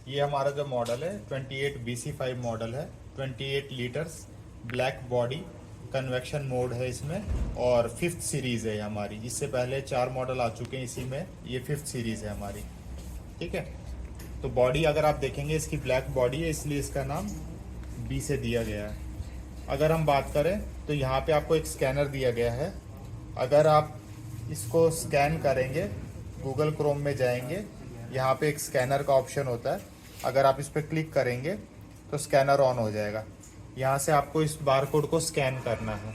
ये हमारा जो मॉडल है 28BC5 मॉडल है। 28 litres, black body, convection mode है इसमें, और फिफ्थ सीरीज़ है ये हमारी। इससे पहले 4 मॉडल आ चुके हैं इसी में, ये फिफ्थ सीरीज़ है हमारी। ठीक है। तो बॉडी अगर आप देखेंगे इसकी ब्लैक बॉडी है, इसलिए इसका नाम बी से दिया गया है। अगर हम बात करें तो यहाँ पे आपको एक स्कैनर दिया गया है। अगर आप इसको स्कैन करेंगे, गूगल क्रोम में जाएंगे, यहाँ पे एक स्कैनर का ऑप्शन होता है। अगर आप इस पर क्लिक करेंगे तो स्कैनर ऑन हो जाएगा। यहाँ से आपको इस बार कोड को स्कैन करना है।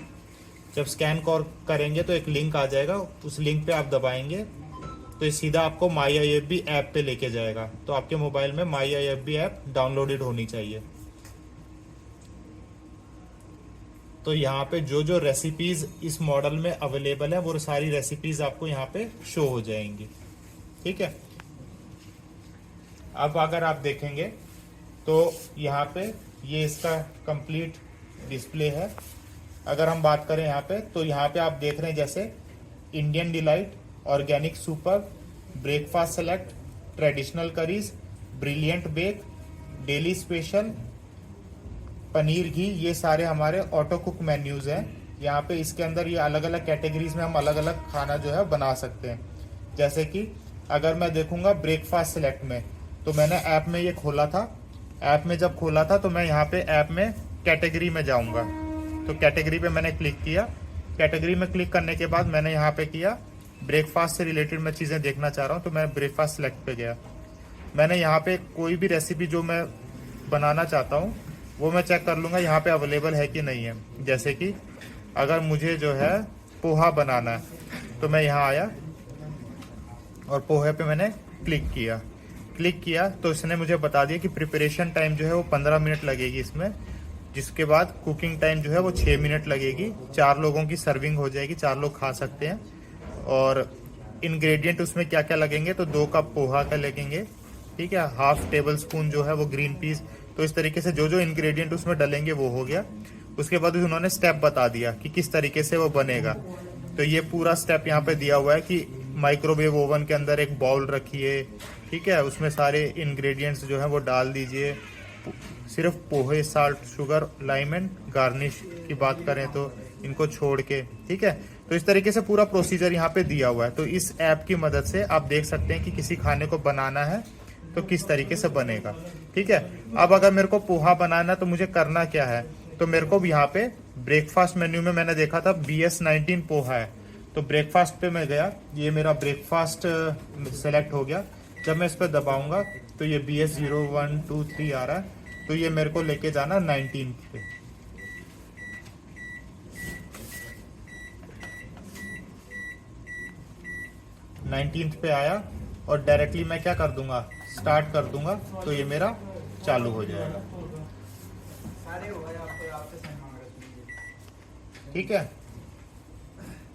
जब स्कैन करेंगे तो एक लिंक आ जाएगा, उस लिंक पे आप दबाएंगे तो ये सीधा आपको माई IFB ऐप पे लेके जाएगा। तो आपके मोबाइल में माई IFB ऐप डाउनलोडेड होनी चाहिए। तो यहाँ पे जो जो रेसिपीज इस मॉडल में अवेलेबल है वो सारी रेसिपीज आपको यहाँ पे शो हो जाएंगी। ठीक है। अब अगर आप देखेंगे तो यहाँ पे ये इसका कंप्लीट डिस्प्ले है। अगर हम बात करें यहाँ पे तो यहाँ पे आप देख रहे हैं जैसे Indian delight, organic super, breakfast select, traditional curries, brilliant bake, daily special, paneer ghee, ये सारे हमारे ऑटो कुक मेन्यूज हैं। यहाँ पे इसके अंदर ये अलग अलग कैटेगरीज में हम अलग अलग खाना जो है बना सकते हैं। जैसे कि अगर मैं देखूंगा ब्रेकफास्ट सेलेक्ट में, तो मैंने ऐप में ये खोला था। ऐप में जब खोला था तो मैं यहाँ पे ऐप में कैटेगरी में जाऊंगा, तो कैटेगरी पे मैंने क्लिक किया। कैटेगरी में क्लिक करने के बाद मैंने यहाँ पे किया ब्रेकफास्ट से रिलेटेड मैं चीज़ें देखना चाह रहा हूँ, तो मैं ब्रेकफास्ट सेलेक्ट पे गया। मैंने यहाँ पे कोई भी रेसिपी जो मैं बनाना चाहता हूँ वो मैं चेक कर लूँगा यहाँ पे अवेलेबल है कि नहीं है। जैसे कि अगर मुझे जो है पोहा बनाना है तो मैं यहाँ आया और पोहे पे मैंने क्लिक किया तो इसने मुझे बता दिया कि प्रिपरेशन टाइम जो है वो 15 मिनट लगेगी इसमें, जिसके बाद कुकिंग टाइम जो है वो 6 मिनट लगेगी। 4 लोगों की सर्विंग हो जाएगी, 4 लोग खा सकते हैं। और इंग्रेडिएंट उसमें क्या क्या लगेंगे, तो 2 कप पोहा का लगेंगे। ठीक है। हाफ टेबल स्पून जो है वो ग्रीन पीस। तो इस तरीके से जो जो इंग्रेडिएंट उसमें डलेंगे वो हो गया। उसके बाद उन्होंने स्टेप बता दिया कि किस तरीके से वो बनेगा। तो ये पूरा स्टेप यहाँ पे दिया हुआ है कि माइक्रोवेव ओवन के अंदर एक बाउल रखिए। ठीक है। उसमें सारे इंग्रेडिएंट्स जो है वो डाल दीजिए। सिर्फ pohe, salt, sugar, lime and garnish की बात करें तो इनको छोड़ के। ठीक है। तो इस तरीके से पूरा प्रोसीजर यहाँ पे दिया हुआ है। तो इस ऐप की मदद से आप देख सकते हैं कि किसी खाने को बनाना है तो किस तरीके से बनेगा। ठीक है। अब अगर मेरे को पोहा बनाना तो मुझे करना क्या है, तो मेरे को यहाँ पे ब्रेकफास्ट मेन्यू में मैंने देखा था BS19 पोहा है, तो ब्रेकफास्ट पे मैं गया। ये मेरा ब्रेकफास्ट सेलेक्ट हो गया। जब मैं इस पर दबाऊंगा तो ये BS0123 आ रहा है, तो ये मेरे को लेके जाना 19 पे। पे आया और डायरेक्टली मैं क्या कर दूंगा, स्टार्ट कर दूंगा, तो ये मेरा चालू हो जाएगा। ठीक है।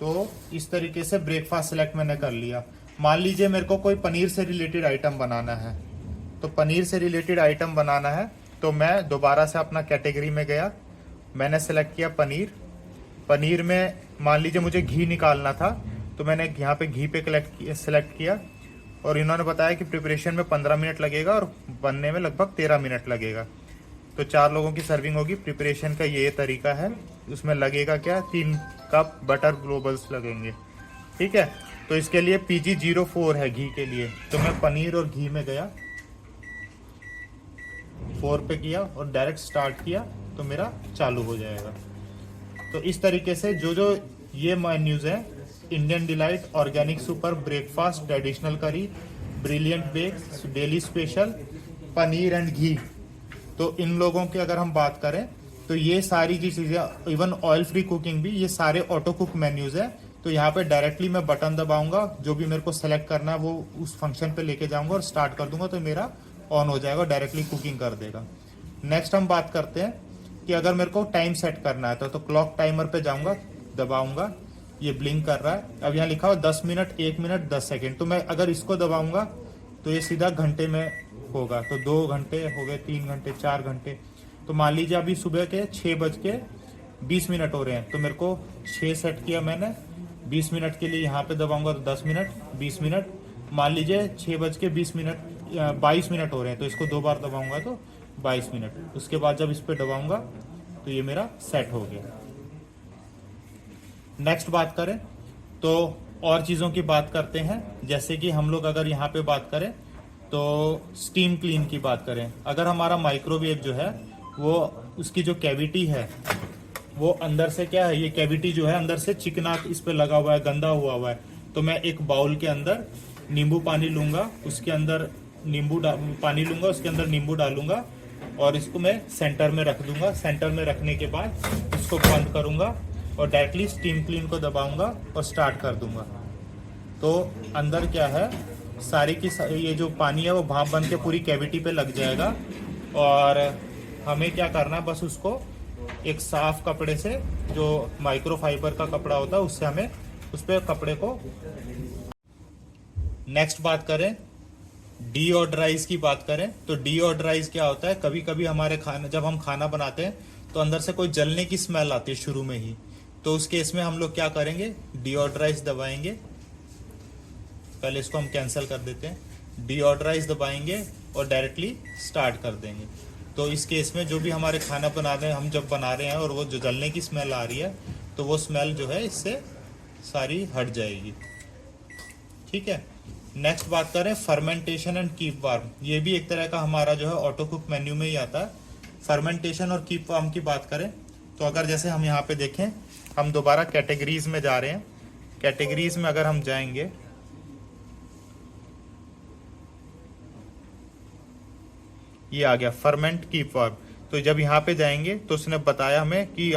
तो इस तरीके से ब्रेकफास्ट सेलेक्ट मैंने कर लिया। मान लीजिए मेरे को कोई पनीर से रिलेटेड आइटम बनाना है, तो पनीर से रिलेटेड आइटम बनाना है तो मैं दोबारा से अपना कैटेगरी में गया। मैंने सेलेक्ट किया पनीर। पनीर में मान लीजिए मुझे घी निकालना था, तो मैंने यहाँ पे घी पे सेलेक्ट किया। और इन्होंने बताया कि प्रिपरेशन में 15 मिनट लगेगा और बनने में लगभग 13 मिनट लगेगा। तो 4 लोगों की सर्विंग होगी। प्रिपरेशन का ये तरीका है। उसमें लगेगा क्या, 3 कप बटर ग्लोबल्स लगेंगे। ठीक है। तो इसके लिए PG04 है घी के लिए, तो मैं पनीर और घी में गया, 4 पे किया और डायरेक्ट स्टार्ट किया, तो मेरा चालू हो जाएगा। तो इस तरीके से जो जो ये मेन्यूज है, Indian delight, organic super, breakfast, traditional curry, brilliant bake, daily special, paneer and ghee, तो इन लोगों की अगर हम बात करें तो ये सारी जी चीज़ें, इवन ऑयल फ्री कुकिंग भी, ये सारे ऑटो कुक मेन्यूज है। तो यहाँ पे डायरेक्टली मैं बटन दबाऊंगा, जो भी मेरे को सेलेक्ट करना है वो उस फंक्शन पे लेके जाऊंगा और स्टार्ट कर दूंगा, तो मेरा ऑन हो जाएगा, डायरेक्टली कुकिंग कर देगा। नेक्स्ट हम बात करते हैं कि अगर मेरे को टाइम सेट करना है तो क्लॉक टाइमर पे जाऊंगा, दबाऊंगा, ये ब्लिंक कर रहा है। अब यहाँ लिखा हुआ 10 मिनट, 1 मिनट, 10 सेकेंड। तो मैं अगर इसको दबाऊंगा तो ये सीधा घंटे में होगा। तो 2 घंटे हो गए, 3 घंटे, 4 घंटे। तो मान लीजिए अभी सुबह के 6:20 हो रहे हैं, तो मेरे को 6 सेट किया मैंने। 20 मिनट के लिए यहाँ पे दबाऊंगा तो 10 मिनट, 20 मिनट। मान लीजिए 6:20 22 मिनट हो रहे हैं, तो इसको 2 बार दबाऊंगा तो 22 मिनट। उसके बाद जब इस पर दबाऊंगा तो ये मेरा सेट हो गया। नेक्स्ट बात करें तो और चीज़ों की बात करते हैं, जैसे कि हम लोग अगर यहाँ पे बात करें तो स्टीम क्लीन की बात करें। अगर हमारा माइक्रोवेव जो है वो उसकी जो कैविटी है वो अंदर से क्या है, ये कैविटी जो है अंदर से चिकना इस पे लगा हुआ है, गंदा हुआ है, तो मैं एक बाउल के अंदर नींबू पानी लूंगा, उसके अंदर पानी लूंगा, उसके अंदर नींबू डालूंगा और इसको मैं सेंटर में रख दूंगा। सेंटर में रखने के बाद इसको बंद करूंगा और डायरेक्टली स्टीम क्लीन को दबाऊंगा और स्टार्ट कर दूंगा। तो अंदर क्या है, सारी की ये जो पानी है वो भाप बन के पूरी कैविटी पे लग जाएगा और हमें क्या करना है, बस उसको एक साफ कपड़े से, जो माइक्रोफाइबर का कपड़ा होता है उससे हमें उस पर कपड़े को। नेक्स्ट बात करें डीऑड्राइज की बात करें तो डीऑड्राइज क्या होता है, कभी कभी हमारे खाना, जब हम खाना बनाते हैं तो अंदर से कोई जलने की स्मेल आती है शुरू में ही, तो उस केस में हम लोग क्या करेंगे, डीऑड्राइज दबाएंगे। पहले इसको हम कैंसिल कर देते हैं, डीऑड्राइज दबाएंगे और डायरेक्टली स्टार्ट कर देंगे। तो इस केस में जो भी हमारे खाना बना रहे हैं, हम जब बना रहे हैं और वो जो जलने की स्मेल आ रही है तो वो स्मेल जो है इससे सारी हट जाएगी। ठीक है। नेक्स्ट बात करें फर्मेंटेशन एंड कीप वार्म, ये भी एक तरह का हमारा जो है ऑटो कुक मेन्यू में ही आता है। फर्मेंटेशन और कीप वार्म की बात करें तो अगर जैसे हम यहाँ पे देखें, हम दोबारा कैटेगरीज में जा रहे हैं। कैटेगरीज में अगर हम जाएंगे, ये आ गया फर्मेंट कीप वार्म। तो जब यहाँ पे जाएंगे तो उसने बताया हमें कि